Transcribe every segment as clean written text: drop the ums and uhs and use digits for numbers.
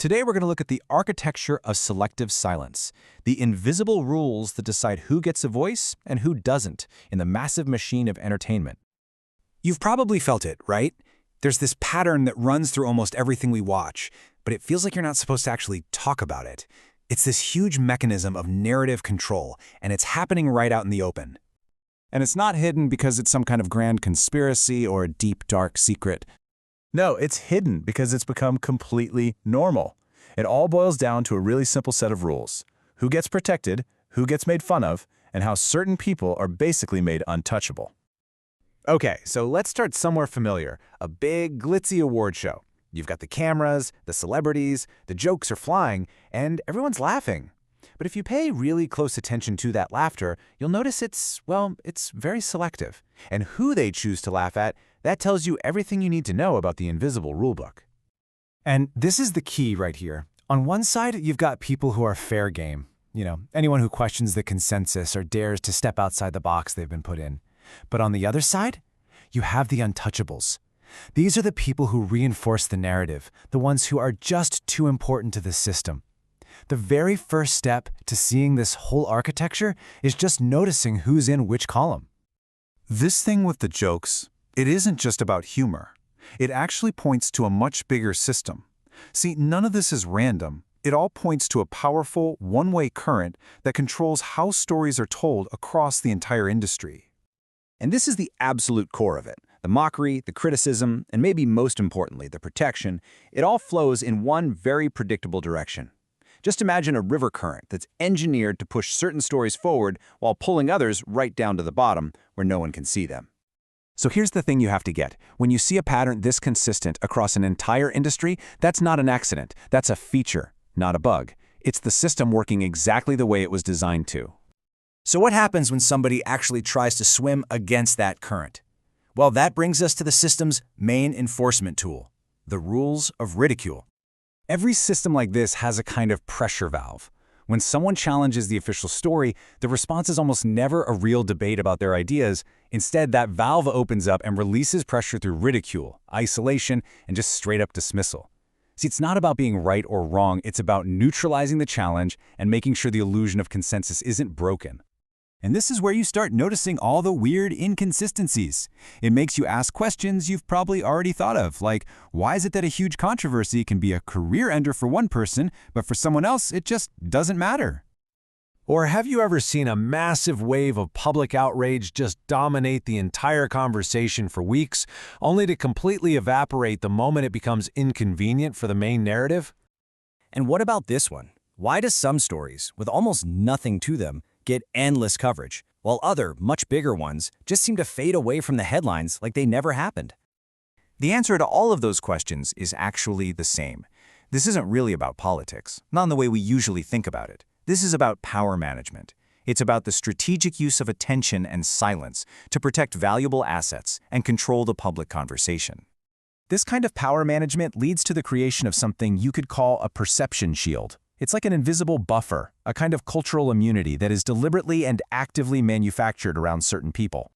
Today we're going to look at the architecture of selective silence, the invisible rules that decide who gets a voice and who doesn't in the massive machine of entertainment. You've probably felt it, right? There's this pattern that runs through almost everything we watch, but it feels like you're not supposed to actually talk about it. It's this huge mechanism of narrative control, and it's happening right out in the open. And it's not hidden because it's some kind of grand conspiracy or a deep, dark secret. No, it's hidden because it's become completely normal. It all boils down to a really simple set of rules: who gets protected, who gets made fun of, and how certain people are basically made untouchable. Okay, so let's start somewhere familiar, a big, glitzy award show. You've got the cameras, the celebrities, the jokes are flying, and everyone's laughing. But if you pay really close attention to that laughter, you'll notice it's very selective. And who they choose to laugh at, that tells you everything you need to know about the invisible rulebook. And this is the key right here. On one side, you've got people who are fair game. Anyone who questions the consensus or dares to step outside the box they've been put in. But on the other side, you have the untouchables. These are the people who reinforce the narrative, the ones who are just too important to the system. The very first step to seeing this whole architecture is just noticing who's in which column. This thing with the jokes, it isn't just about humor. It actually points to a much bigger system. See, none of this is random. It all points to a powerful, one-way current that controls how stories are told across the entire industry. And this is the absolute core of it. The mockery, the criticism, and maybe most importantly, the protection, it all flows in one very predictable direction. Just imagine a river current that's engineered to push certain stories forward while pulling others right down to the bottom where no one can see them. So here's the thing you have to get. When you see a pattern this consistent across an entire industry, that's not an accident. That's a feature, not a bug. It's the system working exactly the way it was designed to. So what happens when somebody actually tries to swim against that current? Well, that brings us to the system's main enforcement tool, the rules of ridicule. Every system like this has a kind of pressure valve. When someone challenges the official story, the response is almost never a real debate about their ideas. Instead, that valve opens up and releases pressure through ridicule, isolation, and just straight-up dismissal. See, it's not about being right or wrong. It's about neutralizing the challenge and making sure the illusion of consensus isn't broken. And this is where you start noticing all the weird inconsistencies. It makes you ask questions you've probably already thought of, like, why is it that a huge controversy can be a career ender for one person, but for someone else, it just doesn't matter? Or have you ever seen a massive wave of public outrage just dominate the entire conversation for weeks, only to completely evaporate the moment it becomes inconvenient for the main narrative? And what about this one? Why do some stories, with almost nothing to them, get endless coverage, while other, much bigger ones just seem to fade away from the headlines like they never happened? The answer to all of those questions is actually the same. This isn't really about politics, not in the way we usually think about it. This is about power management. It's about the strategic use of attention and silence to protect valuable assets and control the public conversation. This kind of power management leads to the creation of something you could call a perception shield. It's like an invisible buffer, a kind of cultural immunity that is deliberately and actively manufactured around certain people.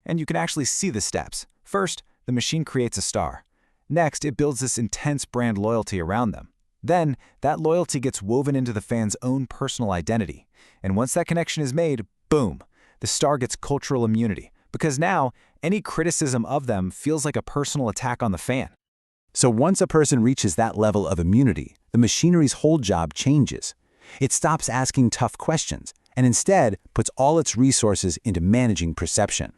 And you can actually see the steps. First, the machine creates a star. Next, it builds this intense brand loyalty around them. Then, that loyalty gets woven into the fan's own personal identity. And once that connection is made, boom, the star gets cultural immunity. Because now, any criticism of them feels like a personal attack on the fan. So once a person reaches that level of immunity, the machinery's whole job changes. It stops asking tough questions and instead puts all its resources into managing perception.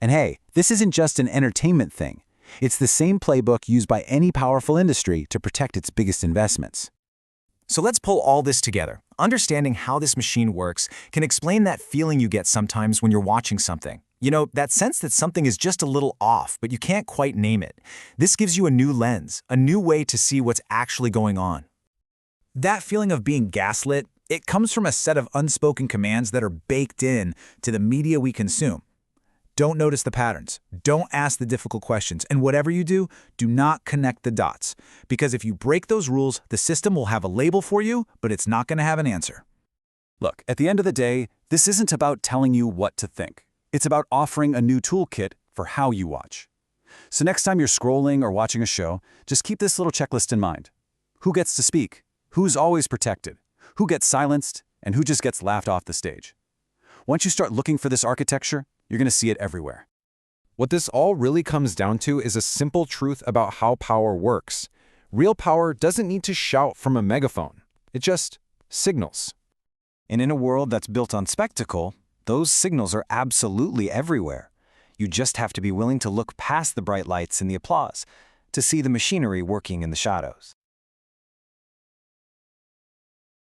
And hey, this isn't just an entertainment thing. It's the same playbook used by any powerful industry to protect its biggest investments. So let's pull all this together. Understanding how this machine works can explain that feeling you get sometimes when you're watching something. That sense that something is just a little off, but you can't quite name it. This gives you a new lens, a new way to see what's actually going on. That feeling of being gaslit, it comes from a set of unspoken commands that are baked in to the media we consume. Don't notice the patterns. Don't ask the difficult questions. And whatever you do, do not connect the dots. Because if you break those rules, the system will have a label for you, but it's not going to have an answer. Look, at the end of the day, this isn't about telling you what to think. It's about offering a new toolkit for how you watch. So next time you're scrolling or watching a show, just keep this little checklist in mind. Who gets to speak? Who's always protected? Who gets silenced? And who just gets laughed off the stage? Once you start looking for this architecture, you're going to see it everywhere. What this all really comes down to is a simple truth about how power works. Real power doesn't need to shout from a megaphone. It just signals. And in a world that's built on spectacle, those signals are absolutely everywhere. You just have to be willing to look past the bright lights and the applause to see the machinery working in the shadows.